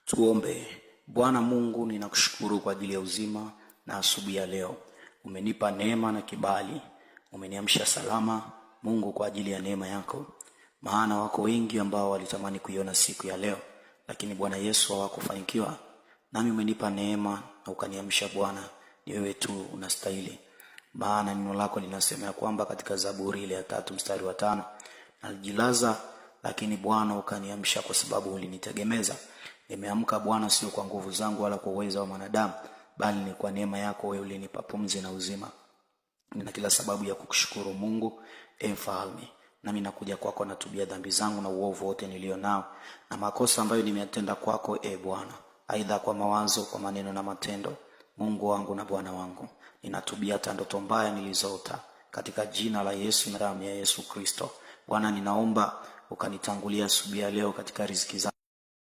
Tuombe. Bwana Mungu, ninakushukuru kwa ajili ya uzima na asubuhi ya leo. Umenipa neema na kibali. Umeniamsha salama, Mungu, kwa ajili ya neema yako. Maana wako wengi ambao walitamani kuiona siku ya leo, lakini Bwana Yesu hawakufanikiwa. Nami umenipa neema na ukaniamsha Bwana. Ni wewe tu unastahili. Maana neno lako linasema ya kwamba katika Zaburi ile ya 3 mstari wa 5, nalijilaza lakini Bwana ukaniamsha kwa sababu ulinitegemeza. Nimeamka Bwana, sio kwa nguvu zangu wala kwa uwezo wa wanadamu, bali ni kwa neema yako wewe ulinipa pumzi na uzima. Nina kila sababu ya kukushukuru Mungu, Mfalme. Nami nakuja kwako natubia dhambi zangu na uovu wote nilionao na makosa ambayo nimeyatenda kwako, Bwana, aidha kwa mawazo, kwa maneno na matendo. Mungu wangu na Bwana wangu, ninatubia hata ndoto mbaya nilizoota, katika jina la Yesu na damu ya Yesu Kristo. Bwana, ninaomba ukanitangulia asubuhi ya leo katika riziki zangu.